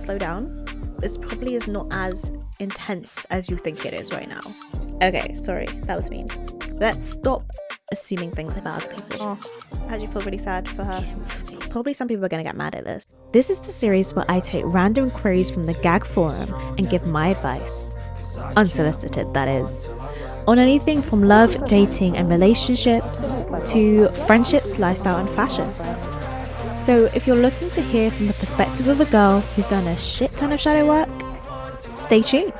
slow down. This probably is not as intense as you think it is right now. Okay, sorry, that was mean. Let's stop assuming things about other people. Oh, I actually feel really sad for her. Probably some people are gonna get mad at this. This is the series where I take random queries from the gag forum and give my advice. Unsolicited, that is. On anything from love, dating and relationships to friendships, lifestyle and fashion. So if you're looking to hear from the perspective of a girl who's done a shit ton of shadow work, stay tuned.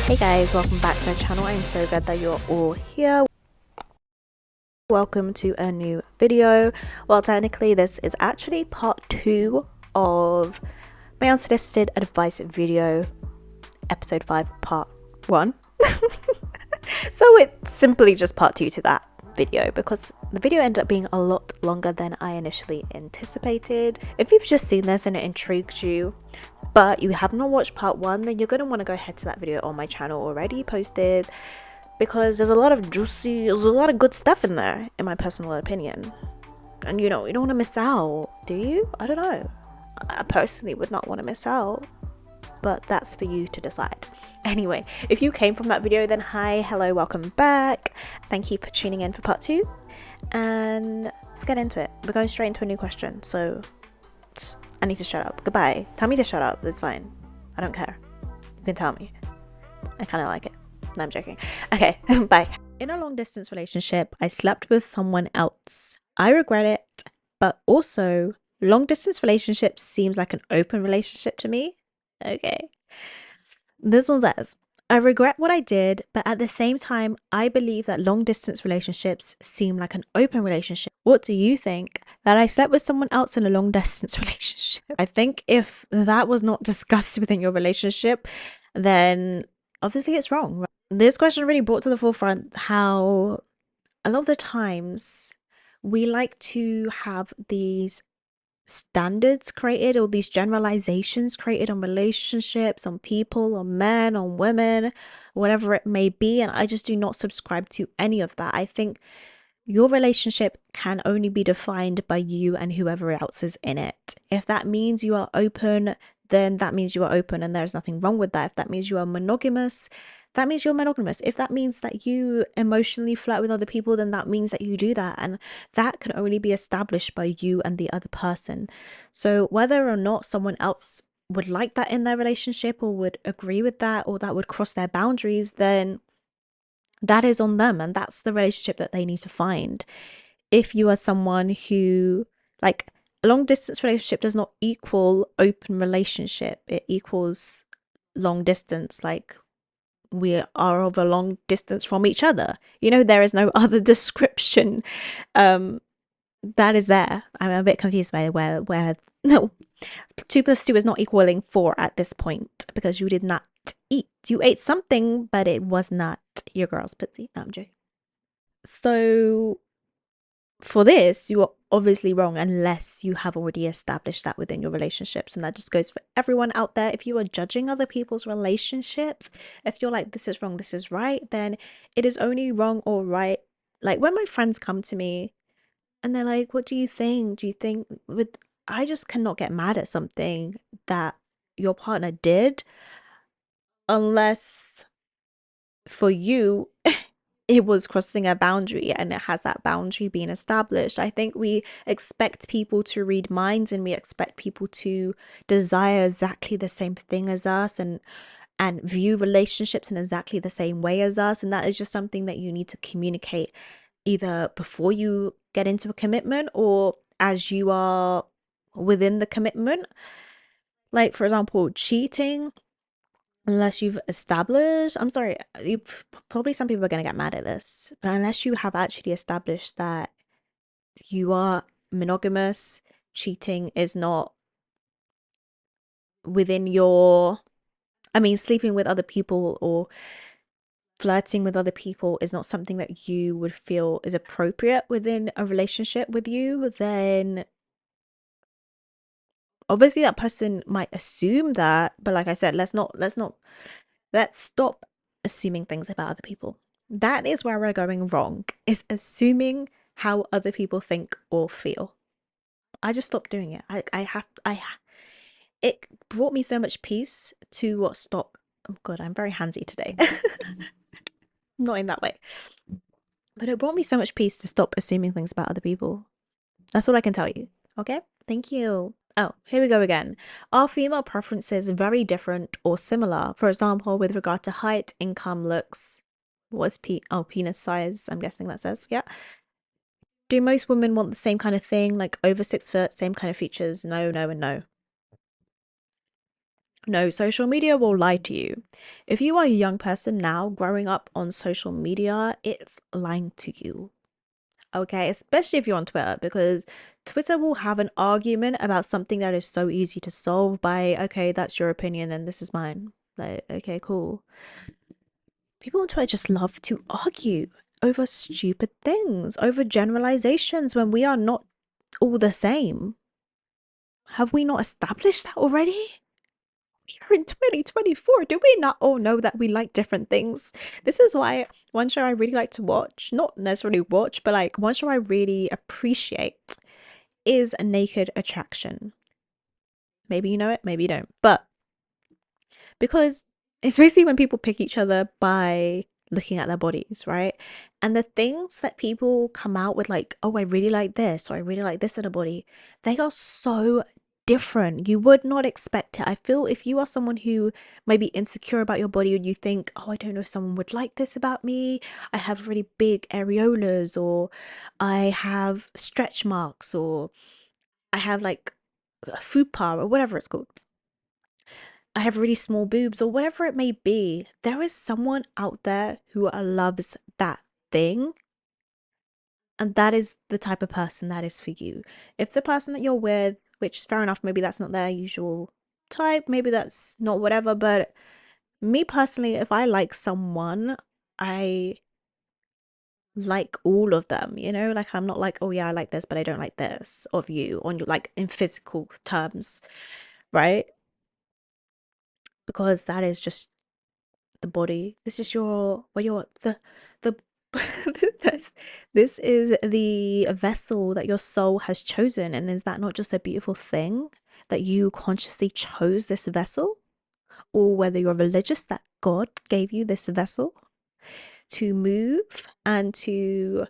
Hey guys, welcome back to my channel. I'm so glad that you're all here. Welcome to a new video. Well, technically this is actually part 2 of my unsolicited advice video, episode 5 part 1. So it's simply just part 2 to that video because the video ended up being a lot longer than I initially anticipated. If you've just seen this and it intrigued you but you have not watched part 1, then you're going to want to go ahead to that video on my channel already posted, because there's a lot of good stuff in there, in my personal opinion. And you don't want to miss out, do you? I don't know. I personally would not want to miss out, but that's for you to decide. Anyway, if you came from that video, then hi, hello, welcome back. Thank you for tuning in for part 2. And let's get into it. We're going straight into a new question, so I need to shut up. Goodbye. Tell me to shut up. It's fine. I don't care. You can tell me. I kind of like it. No, I'm joking. Okay, bye. In a long distance relationship, I slept with someone else. I regret it, but also long distance relationship seems like an open relationship to me. Okay. This one says, I regret what I did, but at the same time, I believe that long distance relationships seem like an open relationship. What do you think? That I slept with someone else in a long distance relationship? I think if that was not discussed within your relationship, then obviously it's wrong. Right? This question really brought to the forefront how a lot of the times we like to have these standards created, or these generalizations created on relationships, on people, on men, on women, whatever it may be, and I just do not subscribe to any of that. I think your relationship can only be defined by you and whoever else is in it. If that means you are open, then that means you are open and there's nothing wrong with that. If that means you are monogamous, that means you're monogamous. If that means that you emotionally flirt with other people, then that means that you do that, and that can only be established by you and the other person. So whether or not someone else would like that in their relationship, or would agree with that, or that would cross their boundaries, then that is on them, and that's the relationship that they need to find. If you are someone who, like, a long distance relationship does not equal open relationship, it equals long distance. Like, we are of a long distance from each other, there is no other description that is there. I'm a bit confused by where no, 2 + 2 is not equaling 4 at this point, because you did not eat. You ate something, but it was not your girl's pussy. No, I'm joking. So for this, you are obviously wrong unless you have already established that within your relationships. And that just goes for everyone out there. If you are judging other people's relationships, if you're like, this is wrong, this is right, then it is only wrong or right. Like, when my friends come to me and they're like, what do you think? I just cannot get mad at something that your partner did, unless for you it was crossing a boundary and it has that boundary being established. I think we expect people to read minds, and we expect people to desire exactly the same thing as us, and view relationships in exactly the same way as us. And that is just something that you need to communicate, either before you get into a commitment or as you are within the commitment. Like, for example, cheating, unless you've established, I'm sorry, probably some people are going to get mad at this, but unless you have actually established that you are monogamous, cheating is not within your, sleeping with other people or flirting with other people is not something that you would feel is appropriate within a relationship with you, then obviously that person might assume that. But like I said, let's stop assuming things about other people. That is where we're going wrong, is assuming how other people think or feel. I just stopped doing it. It brought me so much peace to stop. Oh God, I'm very handsy today. Not in that way. But it brought me so much peace to stop assuming things about other people. That's all I can tell you. Okay? Thank you. Oh, here we go again. Are female preferences very different or similar? For example, with regard to height, income, looks. What's penis size? I'm guessing that says. Yeah. Do most women want the same kind of thing, like over 6 foot, same kind of features? No, no, and no. No, social media will lie to you. If you are a young person now growing up on social media, it's lying to you. Okay, especially if you're on Twitter, because Twitter will have an argument about something that is so easy to solve by, okay, that's your opinion and this is mine. Like, okay, cool. People on Twitter just love to argue over stupid things, over generalizations when we are not all the same. Have we not established that already? We're in 2024. Do we not all know that we like different things? This is why one show I really like to watch, not necessarily watch, but like one show I really appreciate is Naked Attraction. Maybe you know it, maybe you don't. But because it's basically when people pick each other by looking at their bodies, right? And the things that people come out with, like, oh, I really like this, or I really like this in a body, they are so different. You would not expect it. I feel if you are someone who may be insecure about your body and you think, oh, I don't know if someone would like this about me, I have really big areolas, or I have stretch marks, or I have like a fupa, or whatever it's called. I have really small boobs, or whatever it may be. There is someone out there who loves that thing. And that is the type of person that is for you. If the person that you're with, which is fair enough, maybe that's not their usual type, maybe that's not whatever, but me personally, if I like someone, I like all of them, you know? Like, I'm not like, oh yeah, I like this, but I don't like this of you on your, like, in physical terms, right? Because that is just the body. This is your, well, your, the, this, this is the vessel that your soul has chosen. And is that not just a beautiful thing that you consciously chose this vessel? Or whether you're religious, that God gave you this vessel to move and to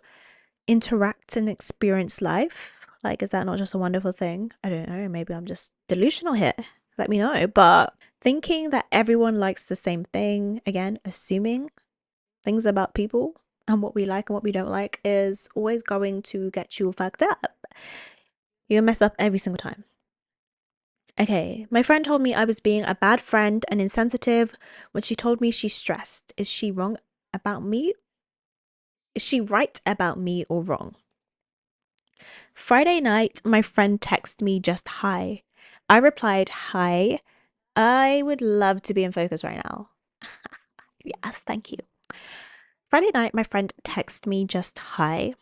interact and experience life? Like, is that not just a wonderful thing? I don't know. Maybe I'm just delusional here. Let me know. But thinking that everyone likes the same thing, again, assuming things about people and what we like and what we don't like, is always going to get you fucked up. You mess up every single time. Okay, my friend told me I was being a bad friend and insensitive when she told me she's stressed. Is she wrong about me? Is she right about me or wrong? Friday night, my friend texted me just hi. I replied, hi. I would love to be in focus right now. Yes, thank you. Friday night, my friend texted me just hi.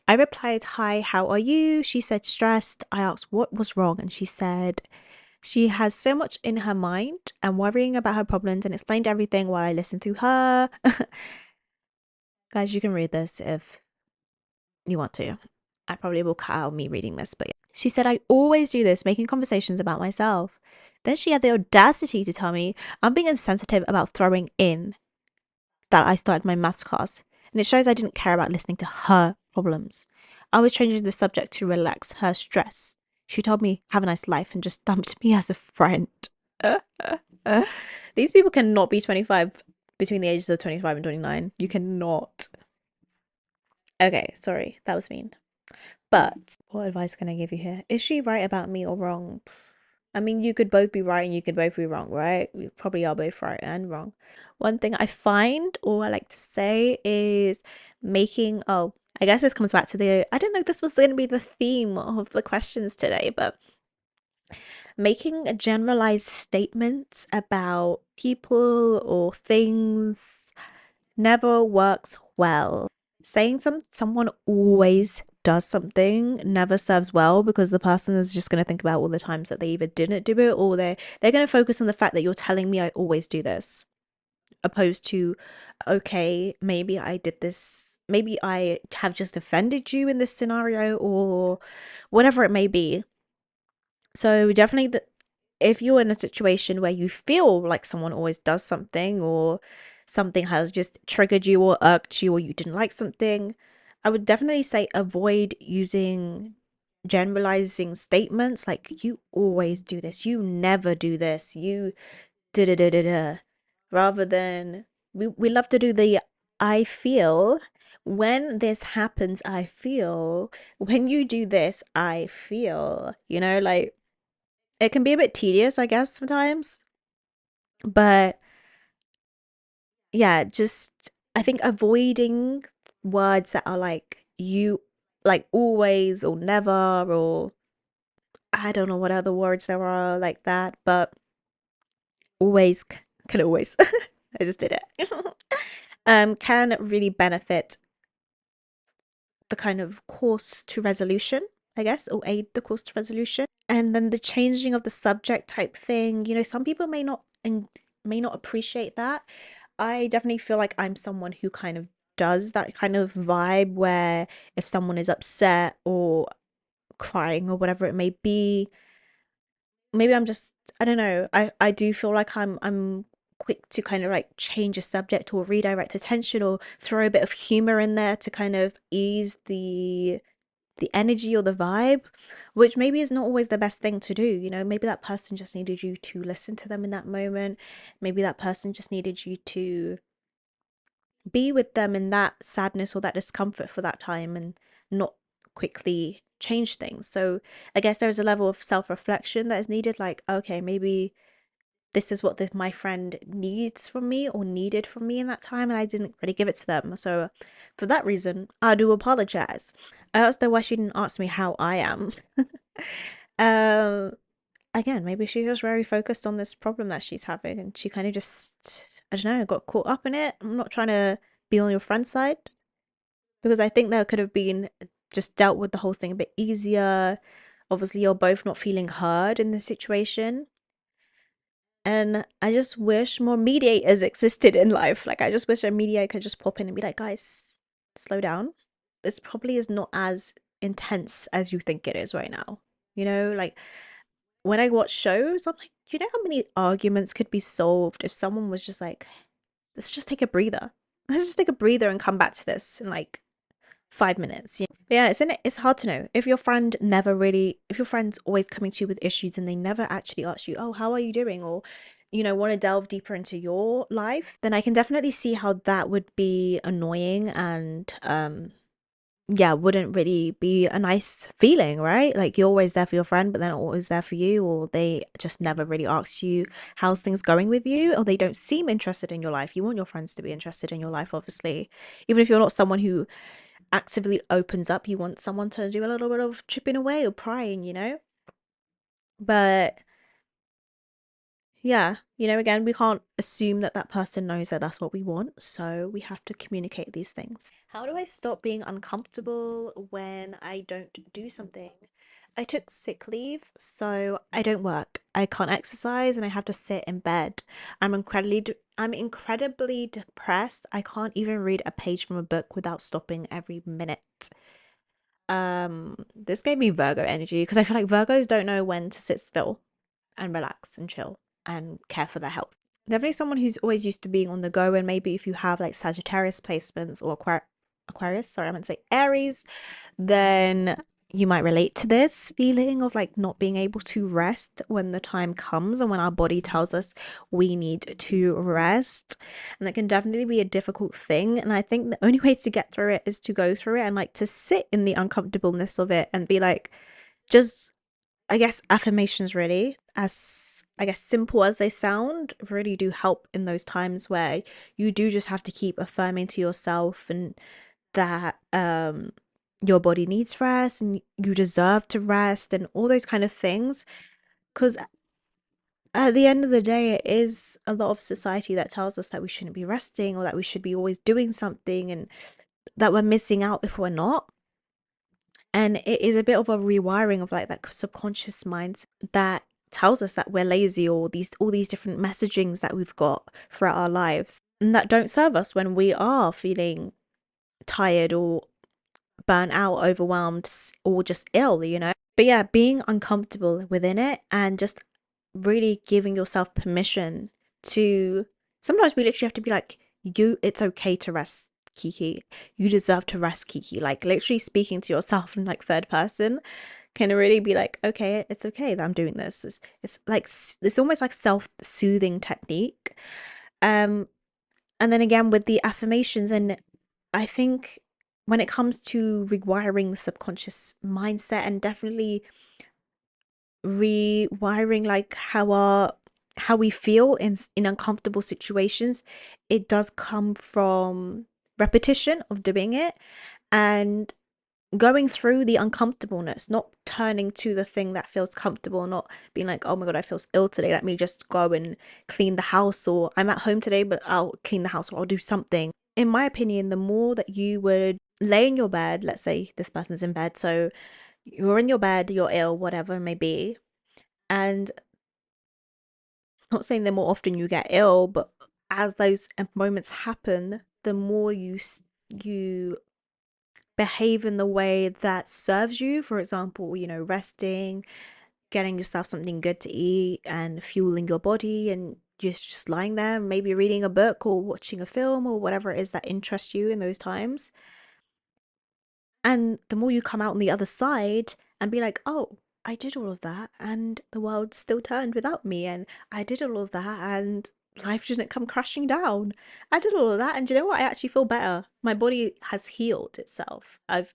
I replied, hi, how are you? She said, stressed. I asked what was wrong, and she said she has so much in her mind and worrying about her problems, and explained everything while I listened to her. Guys, you can read this if you want to. I probably will cut out me reading this, but yeah. She said, I always do this, making conversations about myself. Then she had the audacity to tell me I'm being insensitive about throwing in that I started my maths class, and it shows I didn't care about listening to her problems. I was changing the subject to relax her stress. She told me, have a nice life, and just dumped me as a friend. These people cannot be 25, between the ages of 25 and 29. You cannot. Okay, sorry, that was mean. But what advice can I give you here? Is she right about me or wrong? I mean, you could both be right and you could both be wrong, right? We probably are both right and wrong. One thing I find, or I like to say, is making, oh, I guess this comes back to the, I don't know if this was going to be the theme of the questions today, but making a generalized statements about people or things never works well. Saying someone always does something never serves well, because the person is just going to think about all the times that they either didn't do it, or they're going to focus on the fact that you're telling me I always do this. opposed to, okay, maybe I did this, maybe I have just offended you in this scenario, or whatever it may be. So definitely, if you're in a situation where you feel like someone always does something, or something has just triggered you or irked you, or you didn't like something, I would definitely say avoid using generalizing statements like, you always do this, you never do this, you da da da da da, rather than, we love to do the I feel. When this happens, I feel. When you do this, I feel. Like, it can be a bit tedious, I guess, sometimes. But yeah, just, I think avoiding words that are like, you, like always or never, or I don't know what other words there are like that, but always can always. I just did it. Can really benefit the kind of course to resolution, I guess, or aid the course to resolution. And then the changing of the subject type thing, some people may not, and may not appreciate that. I definitely feel like I'm someone who kind of does that kind of vibe, where if someone is upset or crying or whatever it may be, maybe I'm just, I don't know, I do feel like I'm quick to kind of like change a subject or redirect attention, or throw a bit of humor in there to kind of ease the energy or the vibe, which maybe is not always the best thing to do. Maybe that person just needed you to listen to them in that moment. Maybe that person just needed you to be with them in that sadness or that discomfort for that time, and not quickly change things. So I guess there is a level of self-reflection that is needed, like, okay, maybe this is what my friend needs from me, or needed from me in that time, and I didn't really give it to them. So for that reason, I do apologize. I asked her why she didn't ask me how I am. um Again, maybe she's just very focused on this problem that she's having, and she kind of just, I don't know, got caught up in it. I'm not trying to be on your friend's side, because I think there could have been just dealt with the whole thing a bit easier. Obviously, you're both not feeling heard in this situation. And I just wish more mediators existed in life. Like, I just wish a mediator could just pop in and be like, guys, slow down. This probably is not as intense as you think it is right now. Like, when I watch shows, I'm like, do you know how many arguments could be solved if someone was just like, let's just take a breather. Let's just take a breather and come back to this in like 5 minutes. Yeah, it's hard to know. If your friend's always coming to you with issues, and they never actually ask you, oh, how are you doing? Or, want to delve deeper into your life, then I can definitely see how that would be annoying, and yeah, wouldn't really be a nice feeling, right? Like, you're always there for your friend, but they're not always there for you, or they just never really ask you how's things going with you, or they don't seem interested in your life. You want your friends to be interested in your life, obviously. Even if you're not someone who actively opens up, you want someone to do a little bit of chipping away or prying. But yeah, again, we can't assume that that person knows that that's what we want, so we have to communicate these things. How do I stop being uncomfortable when I don't do something? I took sick leave, so I don't work. I can't exercise, and I have to sit in bed. I'm incredibly depressed. I can't even read a page from a book without stopping every minute. This gave me Virgo energy, because I feel like Virgos don't know when to sit still and relax and chill and care for their health. Definitely someone who's always used to being on the go, and maybe if you have like Sagittarius placements, or Aquarius, sorry, I meant to say Aries, then you might relate to this feeling of like not being able to rest when the time comes, and when our body tells us we need to rest. And that can definitely be a difficult thing, and I think the only way to get through it is to go through it, and like to sit in the uncomfortableness of it, and be like, just, I guess, affirmations, really, as I guess simple as they sound, really do help in those times where you do just have to keep affirming to yourself, and that your body needs rest, and you deserve to rest, and all those kind of things. Because at the end of the day, it is a lot of society that tells us that we shouldn't be resting, or that we should be always doing something, and that we're missing out if we're not. And it is a bit of a rewiring of like that subconscious mind that tells us that we're lazy, or all these different messagings that we've got throughout our lives. that don't serve us when we are feeling tired or burnt out, overwhelmed, or just ill, But yeah, being uncomfortable within it and just really giving yourself permission to sometimes we literally have to be like, it's okay to rest, Kiki. You deserve to rest, Kiki. Like literally speaking to yourself in like third person can really be like, okay, it's okay that I'm doing this. It's like it's almost like self-soothing technique. Um, and then again with the affirmations, and I think when it comes to rewiring the subconscious mindset and definitely rewiring like how we feel in uncomfortable situations, it does come from repetition of doing it and going through the uncomfortableness, not turning to the thing that feels comfortable, not being like, oh my God, I feel ill today. Let me just go and clean the house, or I'm at home today, but I'll clean the house or I'll do something. In my opinion, the more that you would lay in your bed, let's say this person's in bed, so you're in your bed, you're ill, whatever it may be, and not saying the more often you get ill, but as those moments happen, the more you behave in the way that serves you. For example, resting, getting yourself something good to eat and fueling your body, and just lying there, maybe reading a book or watching a film or whatever it is that interests you in those times. And the more you come out on the other side and be like, oh, I did all of that and the world still turned without me, and I did all of that and life didn't come crashing down. I did all of that, and you know what? I actually feel better. My body has healed itself. I've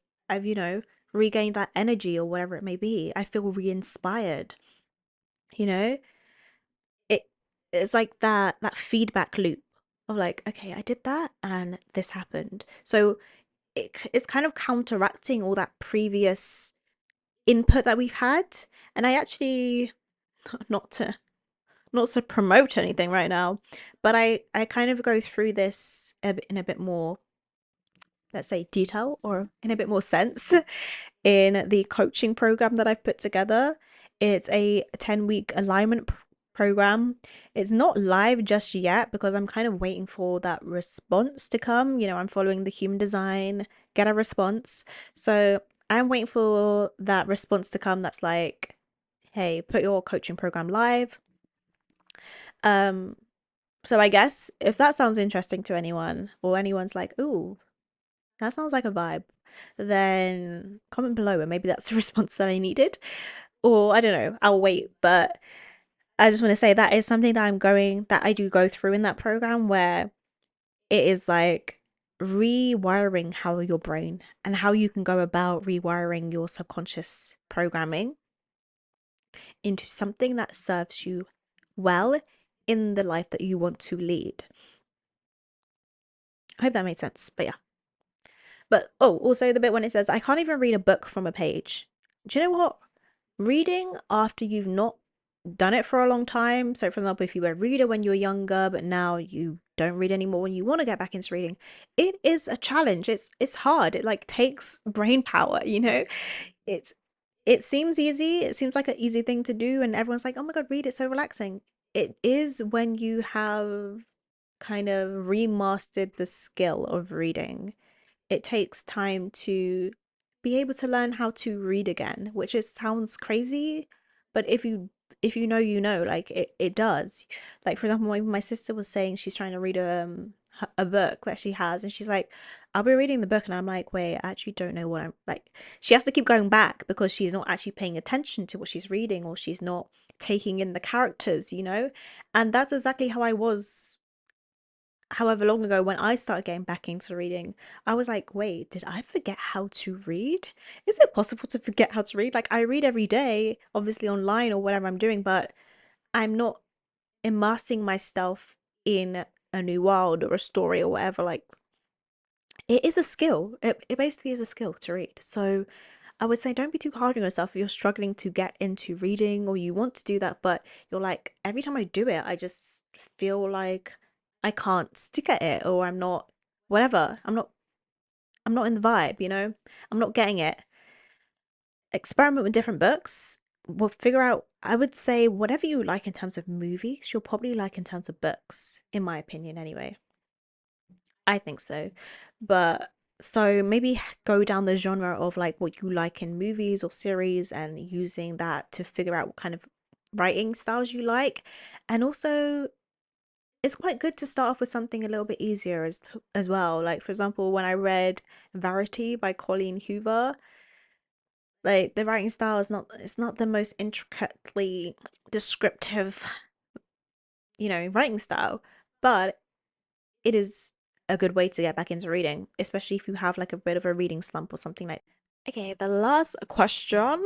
regained that energy or whatever it may be. I feel re-inspired. You know? It it's like that feedback loop of like, okay, I did that and this happened. So it's kind of counteracting all that previous input that we've had. And I actually, not to promote anything right now, but I kind of go through this in a bit more, let's say, detail, or in a bit more sense in the coaching program that I've put together. It's a 10-week alignment program. It's not live just yet because I'm kind of waiting for that response to come. I'm following the human design, get a response. So I'm waiting for that response to come that's like, hey, put your coaching program live. Um, so I guess if that sounds interesting to anyone, or anyone's like, ooh, that sounds like a vibe, then comment below and maybe that's the response that I needed. Or I don't know, I'll wait. But I just want to say that is something that I do go through in that program, where it is like rewiring how your brain and how you can go about rewiring your subconscious programming into something that serves you well in the life that you want to lead. I hope that made sense. But yeah. But oh, also the bit when it says, I can't even read a book from a page. Do you know what? Reading after you've not done it for a long time. So, for example, if you were a reader when you were younger, but now you don't read anymore, when you want to get back into reading, it is a challenge. It's hard. It like takes brain power, It's it seems easy. It seems like an easy thing to do, and everyone's like, "Oh my God, read it, so relaxing." It is when you have kind of remastered the skill of reading. It takes time to be able to learn how to read again, which is sounds crazy, but if you know, like it does. Like for example, my sister was saying she's trying to read a book that she has, and she's like, I'll be reading the book, and I'm like, wait, I actually don't know what I'm like. She has to keep going back because she's not actually paying attention to what she's reading, or she's not taking in the characters. And that's exactly how I was however long ago when I started getting back into reading. I was like, wait, did I forget how to read? Is it possible to forget how to read? Like, I read every day, obviously online or whatever I'm doing, but I'm not immersing myself in a new world or a story or whatever. Like, it is a skill. It basically is a skill to read. So I would say don't be too hard on yourself if you're struggling to get into reading or you want to do that, but you're like, every time I do it, I just feel like I can't stick at it, or I'm not whatever. I'm not in the vibe. I'm not getting it. Experiment with different books. We'll figure out, I would say whatever you like in terms of movies, you'll probably like in terms of books, in my opinion anyway. I think so. But so maybe go down the genre of like what you like in movies or series and using that to figure out what kind of writing styles you like. And also, it's quite good to start off with something a little bit easier as well. Like for example, when I read Verity by Colleen Hoover, like the writing style is not it's not the most intricately descriptive, writing style, but it is a good way to get back into reading, especially if you have like a bit of a reading slump or something like. Okay, the last question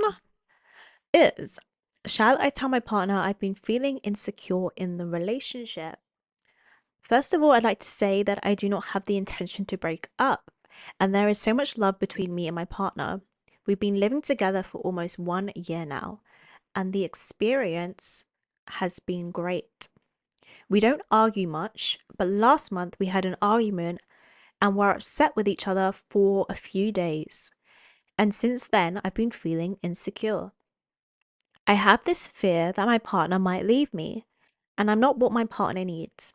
is, shall I tell my partner I've been feeling insecure in the relationship? First of all, I'd like to say that I do not have the intention to break up, and there is so much love between me and my partner. We've been living together for almost 1 year now, and the experience has been great. We don't argue much, but last month we had an argument and were upset with each other for a few days. And since then, I've been feeling insecure. I have this fear that my partner might leave me, and I'm not what my partner needs.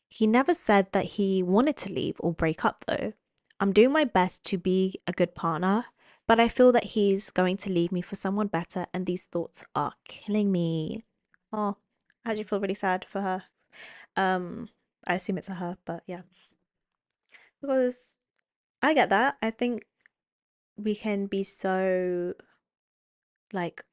He never said that he wanted to leave or break up, though. I'm doing my best to be a good partner, but I feel that he's going to leave me for someone better, and these thoughts are killing me. Oh, I actually feel really sad for her. Um, I assume it's a her, but yeah. Because I get that. I think we can be so like,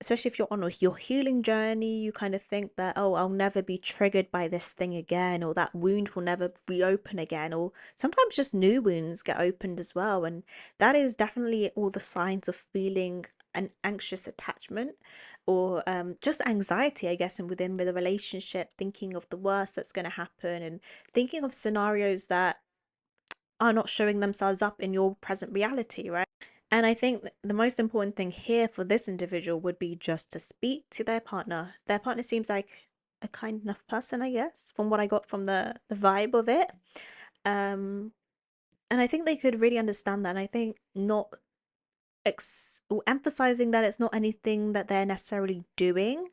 especially if you're on your healing journey, you kind of think that, oh, I'll never be triggered by this thing again, or that wound will never reopen again, or sometimes just new wounds get opened as well. And that is definitely all the signs of feeling an anxious attachment or just anxiety, I guess, and within the relationship, thinking of the worst that's going to happen and thinking of scenarios that are not showing themselves up in your present reality, right? And I think the most important thing here for this individual would be just to speak to their partner. Their partner seems like a kind enough person, I guess, from what I got from the vibe of it. Um, and I think they could really understand that. And I think not or emphasizing that it's not anything that they're necessarily doing,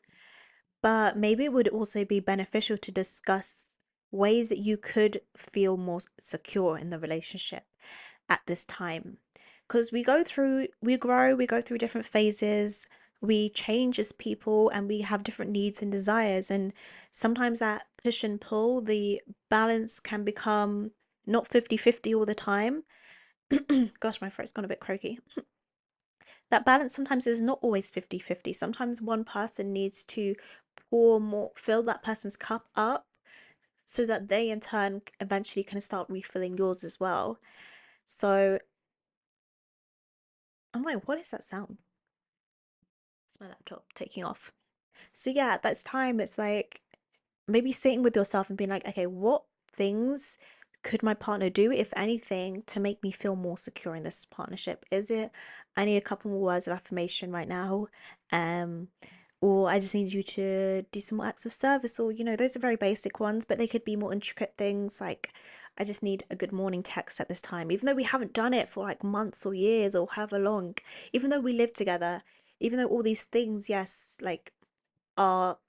but maybe it would also be beneficial to discuss ways that you could feel more secure in the relationship at this time. Because we grow, we go through different phases, we change as people, and we have different needs and desires. And sometimes that push and pull, the balance can become not 50-50 all the time. Gosh, my throat's gone a bit croaky. That balance sometimes is not always 50-50. Sometimes one person needs to pour more, fill that person's cup up so that they in turn eventually can start refilling yours as well. So I'm like, what is that sound? It's my laptop taking off. So yeah, that's time. It's like maybe sitting with yourself and being like, okay, what things could my partner do, if anything, to make me feel more secure in this partnership? Is it I need a couple more words of affirmation right now? Um, or I just need you to do some more acts of service, or those are very basic ones, but they could be more intricate things like I just need a good morning text at this time, even though we haven't done it for like months or years or however long, even though we live together, even though all these things, yes, like are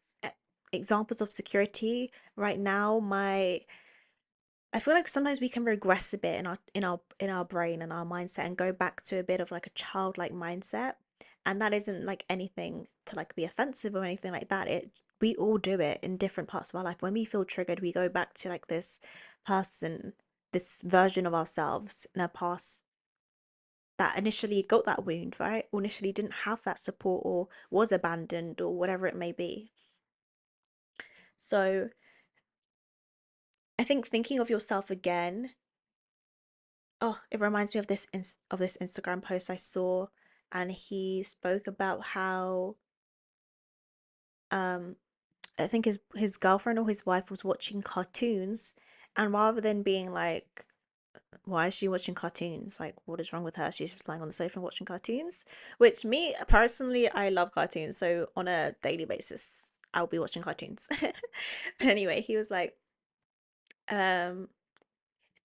examples of security right now. I feel like sometimes we can regress a bit in our brain and our mindset and go back to a bit of like a childlike mindset, and that isn't like anything to like be offensive or anything like that. We all do it in different parts of our life. When we feel triggered, we go back to like this person, this version of ourselves in our past that initially got that wound, right? Or initially didn't have that support or was abandoned or whatever it may be. So I think thinking of yourself again, oh, it reminds me of this Instagram post I saw, and he spoke about how um I think his girlfriend or his wife was watching cartoons, and rather than being like, why is she watching cartoons? Like, what is wrong with her? She's just lying on the sofa and watching cartoons. Which me personally, I love cartoons, so on a daily basis, I'll be watching cartoons. But anyway, he was like, um,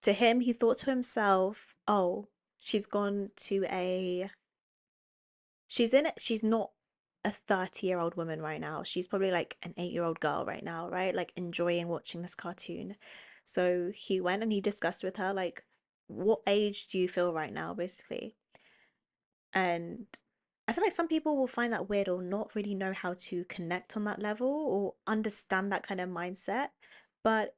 to him, he thought to himself, oh, she's gone to a she's in it she's not a 30-year-old woman right now. She's probably like an 8-year-old girl right now, right? Like enjoying watching this cartoon. So he went and he discussed with her, like, what age do you feel right now, basically? And I feel like some people will find that weird or not really know how to connect on that level or understand that kind of mindset. But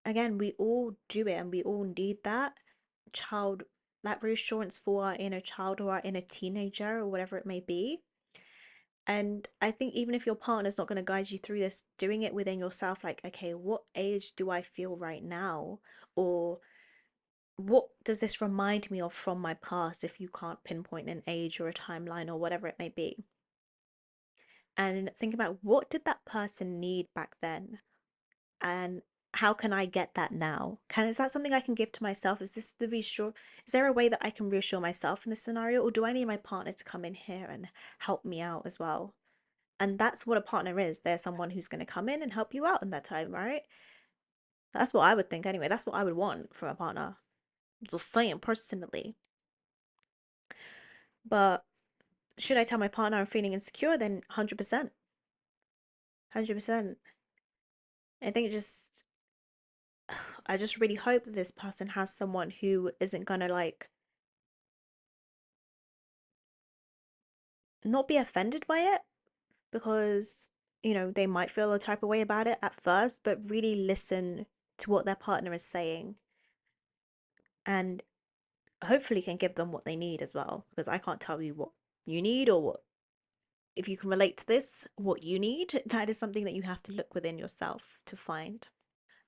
again, we all do it and we all need that child, that reassurance for our inner child or our inner teenager or whatever it may be. And I think even if your partner's not going to guide you through this, doing it within yourself, like, okay, what age do I feel right now? Or what does this remind me of from my past if you can't pinpoint an age or a timeline or whatever it may be? And think about, what did that person need back then? And how can I get that now? Is that something I can give to myself? Is this the reassure? Is there a way that I can reassure myself in this scenario, or do I need my partner to come in here and help me out as well? And that's what a partner is. They're someone who's going to come in and help you out in that time, right? That's what I would think anyway. That's what I would want from a partner. Just saying personally. But should I tell my partner I'm feeling insecure? Then 100%. 100%. I think I just really hope that this person has someone who isn't gonna like not be offended by it, because they might feel a type of way about it at first, but really listen to what their partner is saying and hopefully can give them what they need as well, because I can't tell you what you need or what, if you can relate to this, what you need. That is something that you have to look within yourself to find.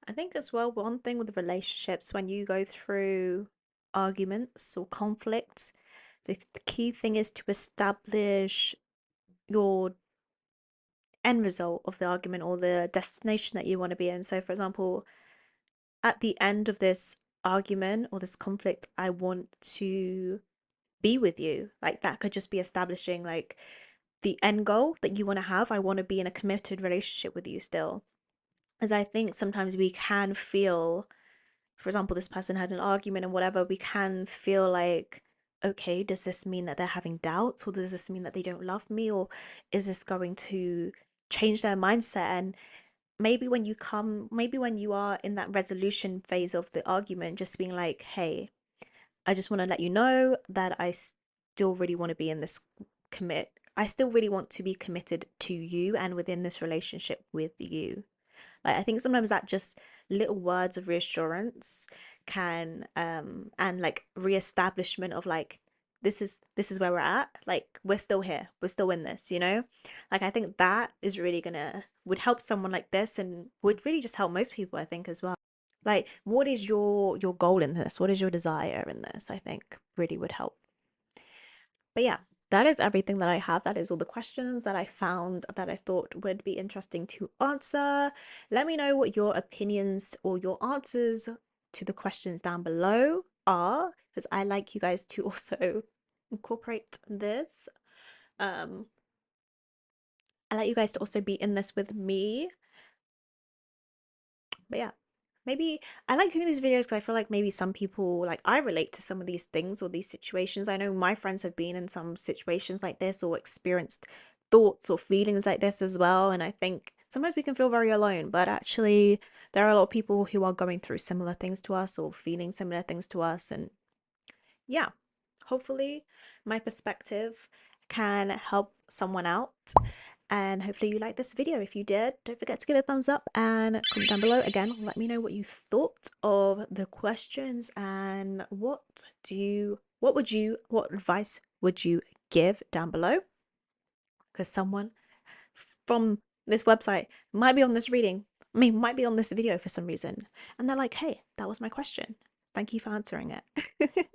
I think as well, one thing with relationships, when you go through arguments or conflicts, the key thing is to establish your end result of the argument or the destination that you want to be in. So, for example, at the end of this argument or this conflict, I want to be with you. Like, that could just be establishing like the end goal that you want to have. I want to be in a committed relationship with you still. As I think sometimes we can feel, for example, this person had an argument and whatever, we can feel like, okay, does this mean that they're having doubts, or does this mean that they don't love me, or is this going to change their mindset? And maybe when you are in that resolution phase of the argument, just being like, hey, I just want to let you know that I still really want to be in this commit. I still really want to be committed to you and within this relationship with you. Like, I think sometimes that just little words of reassurance can and like reestablishment of like, this is where we're at. Like, we're still here. We're still in this, you know? Like, I think that is really gonna would help someone like this and would really just help most people, I think, as well. Like, what is your goal in this? What is your desire in this? I think really would help. But yeah, that is everything that I have. That is all the questions that I found that I thought would be interesting to answer. Let me know what your opinions or your answers to the questions down below are, because I like you guys to also incorporate this. Um, I like you guys to also be in this with me. But yeah, maybe I like doing these videos because I feel like maybe some people, like, I relate to some of these things or these situations. I know my friends have been in some situations like this or experienced thoughts or feelings like this as well. And I think sometimes we can feel very alone, but actually there are a lot of people who are going through similar things to us or feeling similar things to us. And yeah, hopefully my perspective can help someone out. And hopefully you liked this video. If you did, don't forget to give it a thumbs up and comment down below. Again, let me know what you thought of the questions and what advice would you give down below? Because someone from this website might be on this might be on this video for some reason. And they're like, hey, that was my question. Thank you for answering it.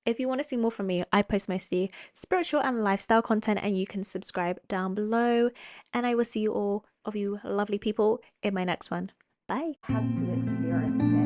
If you want to see more from me, I post mostly spiritual and lifestyle content, and you can subscribe down below. And I will see you all of you lovely people in my next one. Bye. Have to experience it.